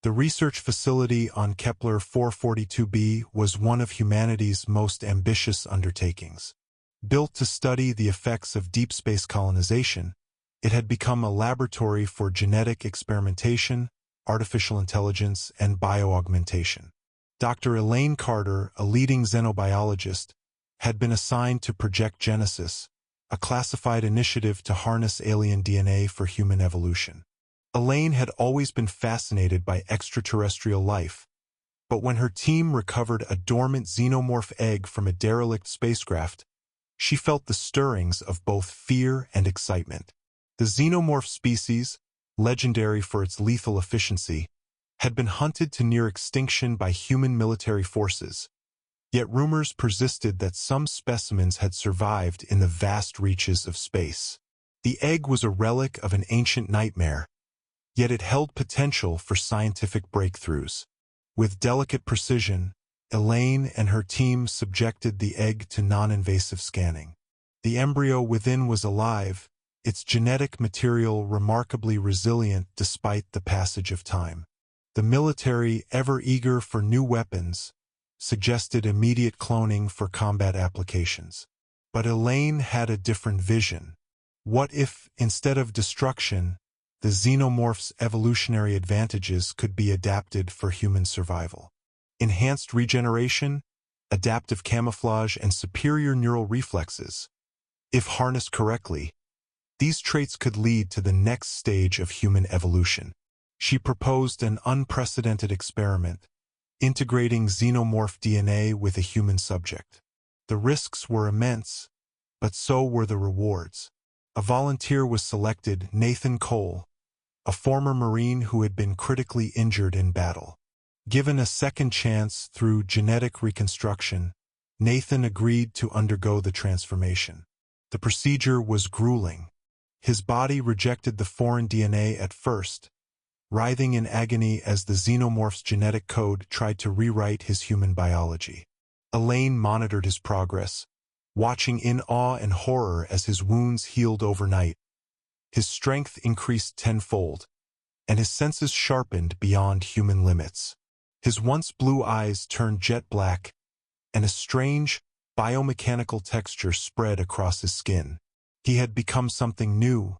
The research facility on Kepler 442b was one of humanity's most ambitious undertakings. Built to study the effects of deep space colonization, it had become a laboratory for genetic experimentation, artificial intelligence, and bioaugmentation. Dr. Elaine Carter, a leading xenobiologist, had been assigned to Project Genesis, a classified initiative to harness alien DNA for human evolution. Elaine had always been fascinated by extraterrestrial life, but when her team recovered a dormant xenomorph egg from a derelict spacecraft, she felt the stirrings of both fear and excitement. The xenomorph species, legendary for its lethal efficiency, had been hunted to near extinction by human military forces, yet rumors persisted that some specimens had survived in the vast reaches of space. The egg was a relic of an ancient nightmare, yet it held potential for scientific breakthroughs. With delicate precision, Elaine and her team subjected the egg to non-invasive scanning. The embryo within was alive, its genetic material remarkably resilient despite the passage of time. The military, ever eager for new weapons, suggested immediate cloning for combat applications. But Elaine had a different vision. What if, instead of destruction, the xenomorph's evolutionary advantages could be adapted for human survival? Enhanced regeneration, adaptive camouflage, and superior neural reflexes. If harnessed correctly, these traits could lead to the next stage of human evolution. She proposed an unprecedented experiment, integrating xenomorph DNA with a human subject. The risks were immense, but so were the rewards. A volunteer was selected, Nathan Cole, a former Marine who had been critically injured in battle. Given a second chance through genetic reconstruction, Nathan agreed to undergo the transformation. The procedure was grueling. His body rejected the foreign DNA at first, writhing in agony as the xenomorph's genetic code tried to rewrite his human biology. Elaine monitored his progress, watching in awe and horror as his wounds healed overnight. His strength increased tenfold, and his senses sharpened beyond human limits. His once blue eyes turned jet black, and a strange, biomechanical texture spread across his skin. He had become something new,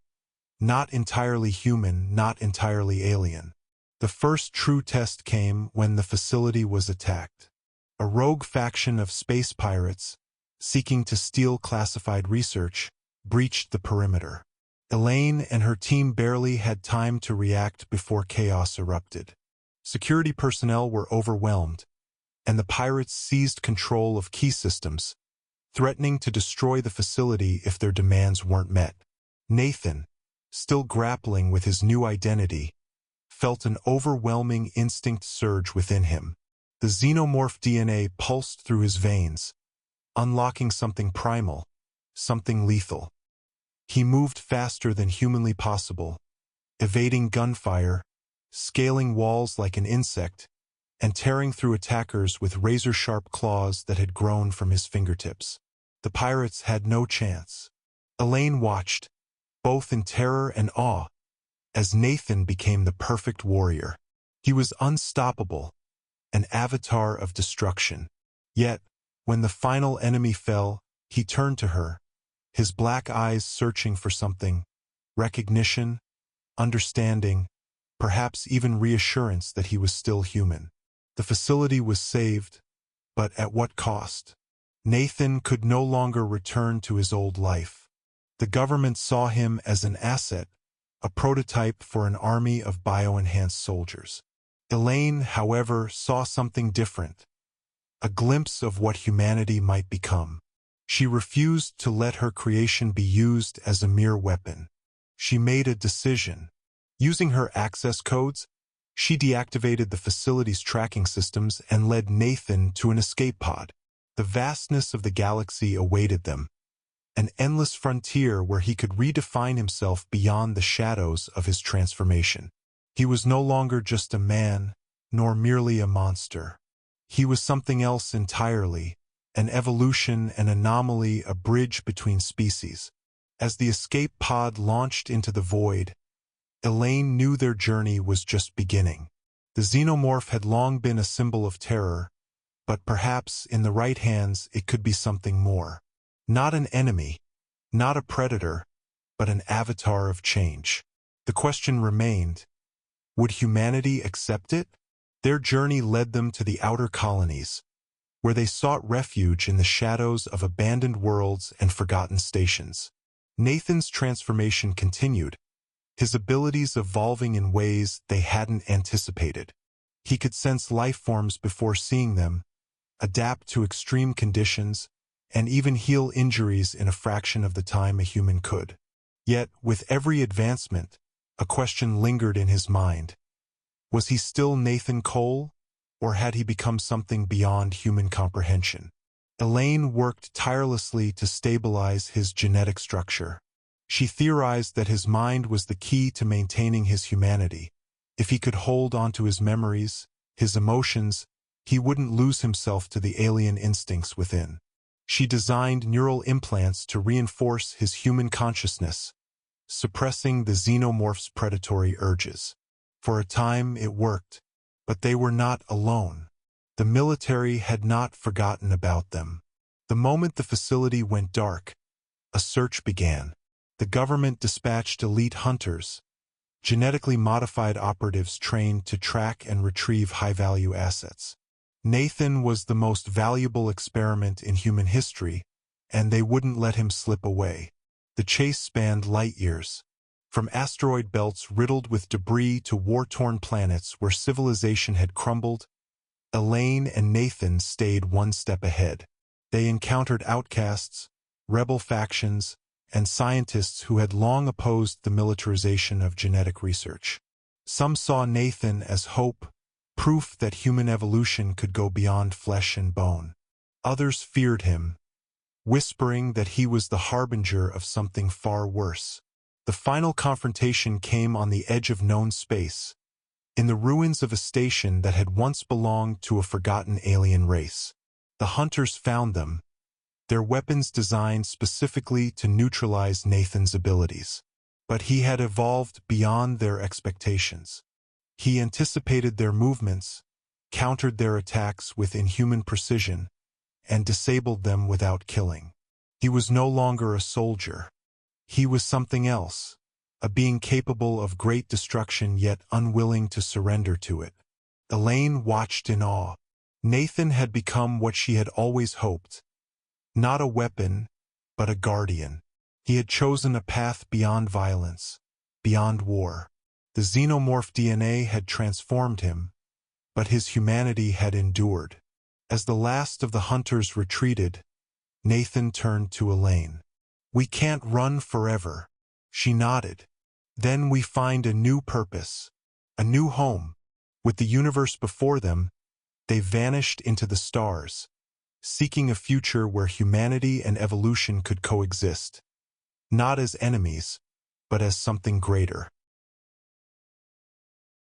not entirely human, not entirely alien. The first true test came when the facility was attacked. A rogue faction of space pirates, seeking to steal classified research, breached the perimeter. Elaine and her team barely had time to react before chaos erupted. Security personnel were overwhelmed, and the pirates seized control of key systems, threatening to destroy the facility if their demands weren't met. Nathan, still grappling with his new identity, felt an overwhelming instinct surge within him. The xenomorph DNA pulsed through his veins, unlocking something primal, something lethal. He moved faster than humanly possible, evading gunfire, scaling walls like an insect, and tearing through attackers with razor-sharp claws that had grown from his fingertips. The pirates had no chance. Elaine watched, both in terror and awe, as Nathan became the perfect warrior. He was unstoppable, an avatar of destruction. Yet, when the final enemy fell, he turned to her, his black eyes searching for something: recognition, understanding, perhaps even reassurance that he was still human. The facility was saved, but at what cost? Nathan could no longer return to his old life. The government saw him as an asset, a prototype for an army of bio-enhanced soldiers. Elaine, however, saw something different, a glimpse of what humanity might become. She refused to let her creation be used as a mere weapon. She made a decision. Using her access codes, she deactivated the facility's tracking systems and led Nathan to an escape pod. The vastness of the galaxy awaited them, an endless frontier where he could redefine himself beyond the shadows of his transformation. He was no longer just a man, nor merely a monster. He was something else entirely, an evolution, an anomaly, a bridge between species. As the escape pod launched into the void, Elaine knew their journey was just beginning. The xenomorph had long been a symbol of terror, but perhaps in the right hands it could be something more. Not an enemy, not a predator, but an avatar of change. The question remained, would humanity accept it? Their journey led them to the outer colonies, where they sought refuge in the shadows of abandoned worlds and forgotten stations. Nathan's transformation continued, his abilities evolving in ways they hadn't anticipated. He could sense life forms before seeing them, adapt to extreme conditions, and even heal injuries in a fraction of the time a human could. Yet, with every advancement, a question lingered in his mind. Was he still Nathan Cole, or had he become something beyond human comprehension? Elaine worked tirelessly to stabilize his genetic structure. She theorized that his mind was the key to maintaining his humanity. If he could hold onto his memories, his emotions, he wouldn't lose himself to the alien instincts within. She designed neural implants to reinforce his human consciousness, suppressing the xenomorph's predatory urges. For a time it worked, but they were not alone. The military had not forgotten about them. The moment the facility went dark, a search began. The government dispatched elite hunters, genetically modified operatives trained to track and retrieve high-value assets. Nathan was the most valuable experiment in human history, and they wouldn't let him slip away. The chase spanned light years, from asteroid belts riddled with debris to war-torn planets where civilization had crumbled. Elaine and Nathan stayed one step ahead. They encountered outcasts, rebel factions, and scientists who had long opposed the militarization of genetic research. Some saw Nathan as hope, proof that human evolution could go beyond flesh and bone. Others feared him, whispering that he was the harbinger of something far worse. The final confrontation came on the edge of known space, in the ruins of a station that had once belonged to a forgotten alien race. The hunters found them, their weapons designed specifically to neutralize Nathan's abilities. But he had evolved beyond their expectations. He anticipated their movements, countered their attacks with inhuman precision, and disabled them without killing. He was no longer a soldier. He was something else, a being capable of great destruction yet unwilling to surrender to it. Elaine watched in awe. Nathan had become what she had always hoped. Not a weapon, but a guardian. He had chosen a path beyond violence, beyond war. The Xenomorph DNA had transformed him, but his humanity had endured. As the last of the hunters retreated, Nathan turned to Elaine. "We can't run forever." She nodded. "Then we find a new purpose, a new home." With the universe before them, they vanished into the stars, seeking a future where humanity and evolution could coexist. Not as enemies, but as something greater.